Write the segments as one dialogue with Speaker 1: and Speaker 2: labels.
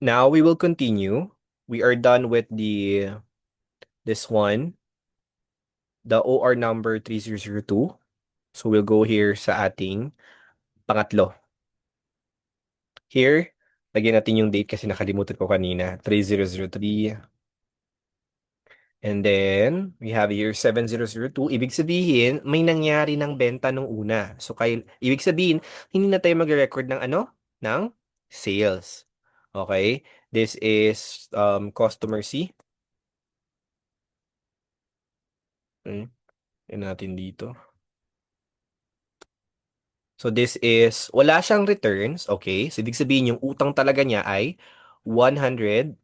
Speaker 1: Now we will continue. We are done with this one, the OR number 3002. So we'll go here sa ating pangatlo. Here, lagyan natin yung date kasi nakalimutan ko kanina. 3003. And then, we have here 7002. Ibig sabihin, may nangyari ng benta nung una. So, ibig sabihin, hindi na tayo mag-record ng ano? Ng sales. Okay? This is customer C. Okay. Yan natin dito. So, this is, wala siyang returns. Okay? So, ibig sabihin, yung utang talaga niya ay 112,000.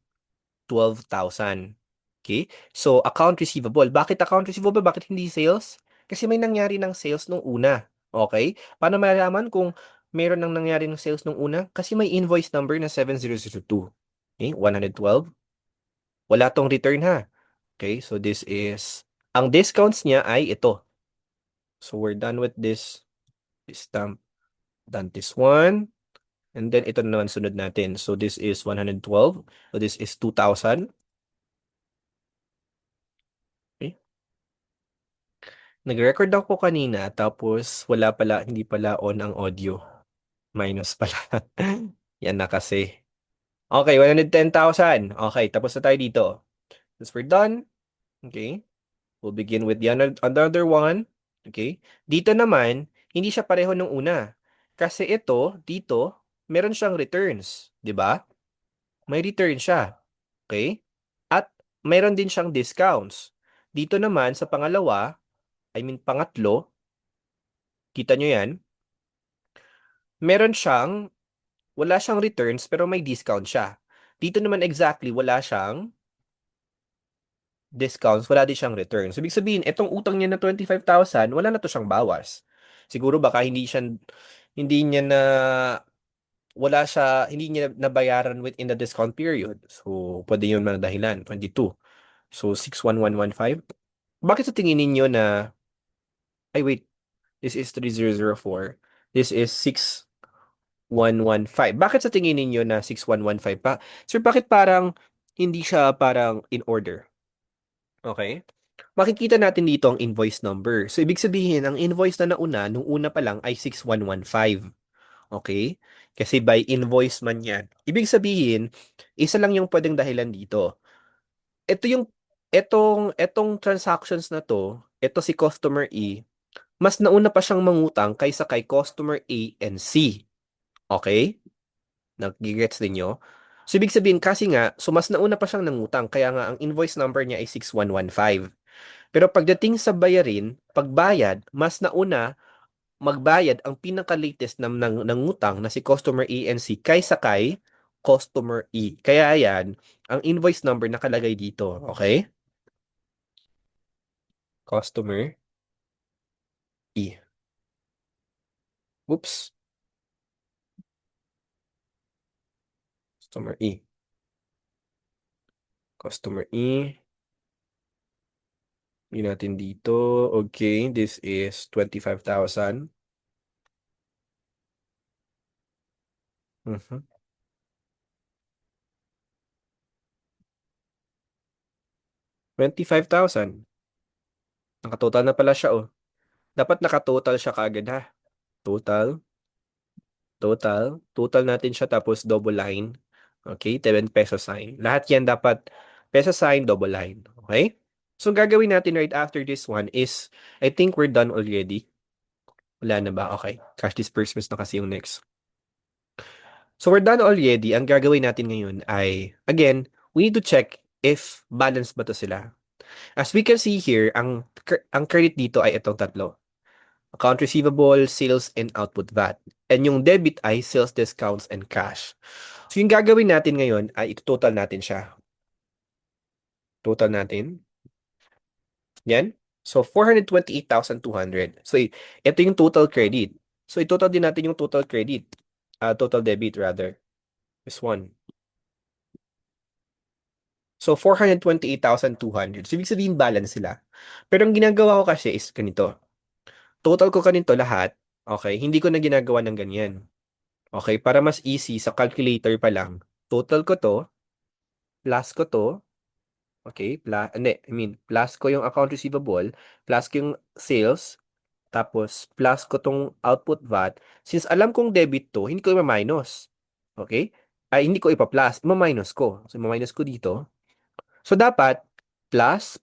Speaker 1: Okay? So, account receivable. Bakit account receivable? Bakit hindi sales? Kasi may nangyari ng sales nung una. Okay? Paano malalaman kung meron nang nangyari ng sales nung una? Kasi may invoice number na 7002. Okay? 112. Wala tong return ha. Okay? So, this is, ang discounts niya ay ito. So, we're done with this stamp. Done this one. And then, ito na naman sunod natin. So, this is 112. So, this is 2,000. Okay? Nag-record ako kanina tapos wala pala, hindi pala on ang audio. Minus pala. Yan na kasi. Okay, 110,000. Okay, tapos na tayo dito. Since we're done, okay, we'll begin with another one. Okay, dito naman, hindi siya pareho nung una. Kasi ito, dito, meron siyang returns. Di ba? May return siya. Okay? At meron din siyang discounts. Dito naman, sa pangalawa, I mean pangatlo, kita nyo yan, meron siyang, wala siyang returns pero may discount siya. Dito naman exactly, wala siyang discounts, wala din siyang returns. So, ibig sabihin, itong utang niya na 25,000, wala na to siyang bawas. Siguro baka hindi niya na, wala siya, hindi niya nabayaran within the discount period. So, pwede yun mga dahilan, 22. So, 61115. Bakit sa tingin ninyo na, ay wait, this is 3004. This is 6,115. Bakit sa tingin ninyo na 6,115 pa? Sir, bakit parang hindi siya parang in order? Okay? Makikita natin dito ang invoice number. So, ibig sabihin, ang invoice na nauna, nung una pa lang ay 6,115. Okay? Kasi by invoice man yan. Ibig sabihin, isa lang yung pwedeng dahilan dito. Ito yung, etong transactions na to, ito si customer E, mas nauna pa siyang mangutang kaysa kay customer A and C. Okay? Nag-gets ninyo? So, ibig sabihin, kasi nga, so mas nauna pa siyang nangutang, kaya nga ang invoice number niya ay 6,115. Pero pagdating sa bayarin, pagbayad, mas nauna magbayad ang pinaka-latest ng nangutang na si customer A and C kaysa kay customer E. Kaya yan, ang invoice number nakalagay dito. Okay? Customer E. Oops. Customer E. Customer E. Yun natin dito. Okay, this is 25,000. 25,000. Nakatotal na pala siya, oh. Dapat nakatotal siya kaagad, ha? Total, total natin siya tapos double line. Okay, 10 peso sign. Lahat yan dapat peso sign, double line. Okay? So, gagawin natin right after this one is, I think we're done already. Wala na ba? Okay. Cash disbursements na kasi yung next. So, we're done already. Ang gagawin natin ngayon ay, again, we need to check if balance ba to sila. As we can see here, ang credit dito ay itong tatlo. Account receivable, sales, and output VAT. And yung debit ay sales discounts and cash. So yung gagawin natin ngayon ay ito-total natin siya. Total natin. Yan. So 428,200. So ito yung total credit. So i-total din natin yung total credit. Total debit rather. This one. So 428,200. So ibig sabihin balance sila. Pero ang ginagawa ko kasi is ganito. Total ko kanito lahat. Okay, hindi ko na ginagawa ng ganyan. Okay, para mas easy sa calculator pa lang. Total ko to, plus ko to, okay, hindi, I mean, plus ko yung account receivable, plus ko yung sales, tapos plus ko tong output VAT. Since alam kong debit to, hindi ko i-minus. Okay? Ay, hindi ko ipa-plus, i-minus ko. So, i-minus ko dito. So, dapat, plus,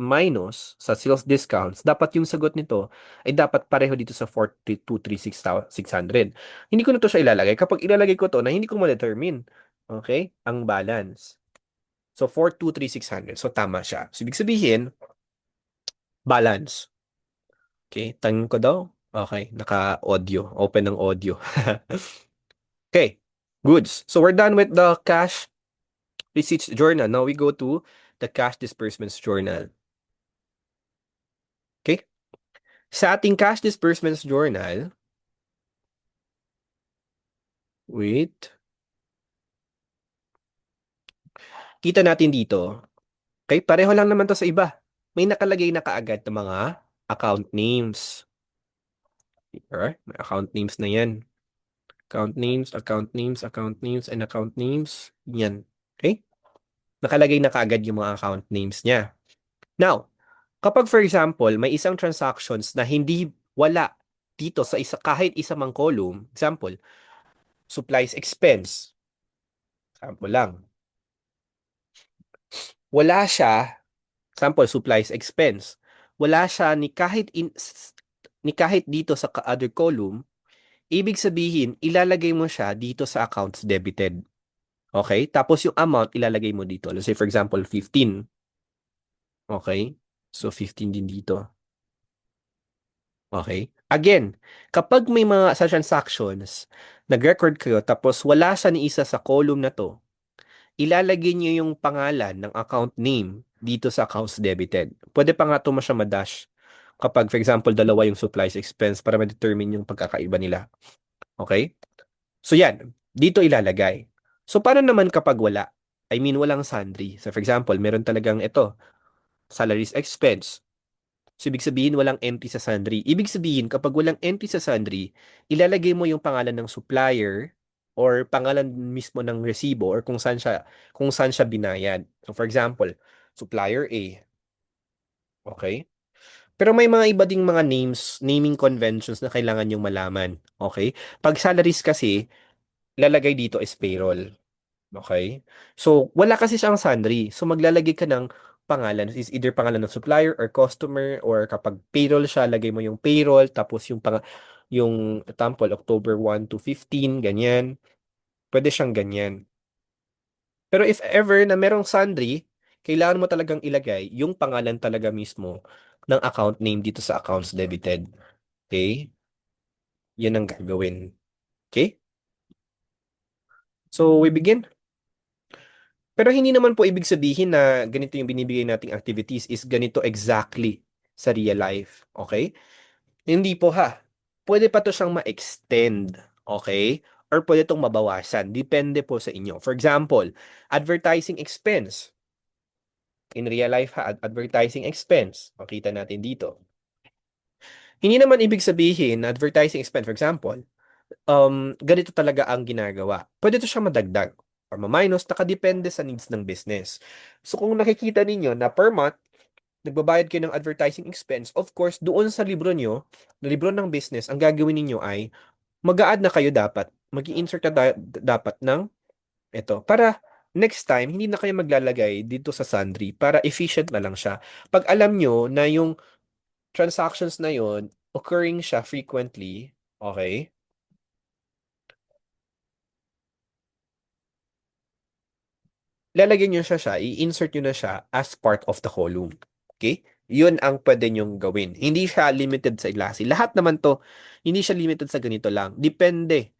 Speaker 1: minus sa sales discounts, dapat yung sagot nito ay dapat pareho dito sa 42,366,600. Hindi ko na to siya ilalagay. Kapag ilalagay ko to na hindi ko ma-determine, okay, ang balance. So, 42,366,000. So, tama siya. So, ibig sabihin, balance. Okay, tanong ko daw. Okay, naka-audio. Open ng audio. Okay, goods. So, we're done with the cash receipts journal. Now, we go to the cash disbursements journal. Okay? Sa ating cash disbursements journal, wait, kita natin dito, okay, pareho lang naman to sa iba. May nakalagay na kaagad ng mga account names. Alright? May account names na yan. Account names, account names, account names, and account names. Yan. Okay? Nakalagay na kaagad yung mga account names niya. Now, kapag for example, may isang transactions na hindi wala dito sa isa kahit isa mang column, example, supplies expense. Example lang. Wala siya, sample supplies expense. Wala siya ni kahit dito sa other column, ibig sabihin ilalagay mo siya dito sa accounts debited. Okay? Tapos yung amount ilalagay mo dito. Let's say for example 15. Okay? So 15 din dito. Okay? Again, kapag may mga sa transactions, nag-record kayo tapos wala siya ni isa sa column na to, ilalagay niyo yung pangalan ng account name dito sa accounts debited. Pwede pa nga ito siya ma-dash kapag, for example, dalawa yung supplies expense para ma-determine yung pagkakaiba nila. Okay? So yan, dito ilalagay. So paano naman kapag wala? I mean, walang sundry. So for example, meron talagang ito, salaries expense. So ibig sabihin, walang entry sa sundry. Ibig sabihin, kapag walang entry sa sundry, ilalagay mo yung pangalan ng supplier or pangalan mismo ng resibo or kung saan siya binayad. So for example, supplier A. Okay? Pero may mga iba ding mga naming conventions na kailangan yung malaman. Okay? Pag salaries kasi, lalagay dito is payroll. Okay? So, wala kasi siyang sundry. So, maglalagay ka ng pangalan. Is either pangalan ng supplier or customer or kapag payroll siya, lagay mo yung payroll tapos yung example, October 1 to 15, ganyan. Pwede siyang ganyan. Pero if ever na merong sundry, kailangan mo talagang ilagay yung pangalan talaga mismo ng account name dito sa accounts debited. Okay? Yan ang gagawin. Okay? So, we begin. Pero hindi naman po ibig sabihin na ganito yung binibigay nating activities is ganito exactly sa real life. Okay? Hindi po ha. Pwede pa to siyang ma-extend. Okay? Or pwede itong mabawasan. Depende po sa inyo. For example, advertising expense. In real life ha, advertising expense. Makita natin dito. Hindi naman ibig sabihin na advertising expense, for example, ganito talaga ang ginagawa. Pwede to siya madagdag or ma-minus, nakadepende sa needs ng business. So kung nakikita ninyo na per month, nagbabayad kayo ng advertising expense, of course, doon sa libro nyo, na libro ng business, ang gagawin ninyo ay mag-a-add na kayo dapat, mag-i-insert na dapat ng ito. Para next time, hindi na kayo maglalagay dito sa sundry para efficient na lang siya. Pag alam nyo na yung transactions na yon occurring siya frequently, okay? Lalagyan nyo siya, i-insert nyo na siya as part of the column. Okay? Yun ang pwede nyong gawin. Hindi siya limited sa klase. Lahat naman to, hindi siya limited sa ganito lang. Depende.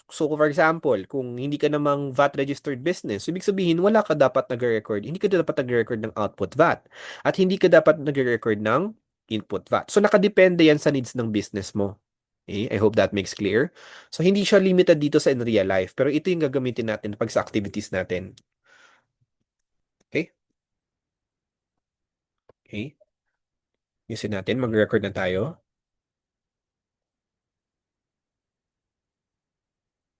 Speaker 1: So, for example, kung hindi ka namang VAT registered business, ibig sabihin, wala ka dapat nagre-record. Hindi ka dapat nagre-record ng output VAT. At hindi ka dapat nagre-record ng input VAT. So, nakadepende yan sa needs ng business mo. Okay? I hope that makes clear. So, hindi siya limited dito sa in real life. Pero ito yung gagamitin natin pag sa activities natin. Okay? Okay? Yusin natin. Mag-record na tayo.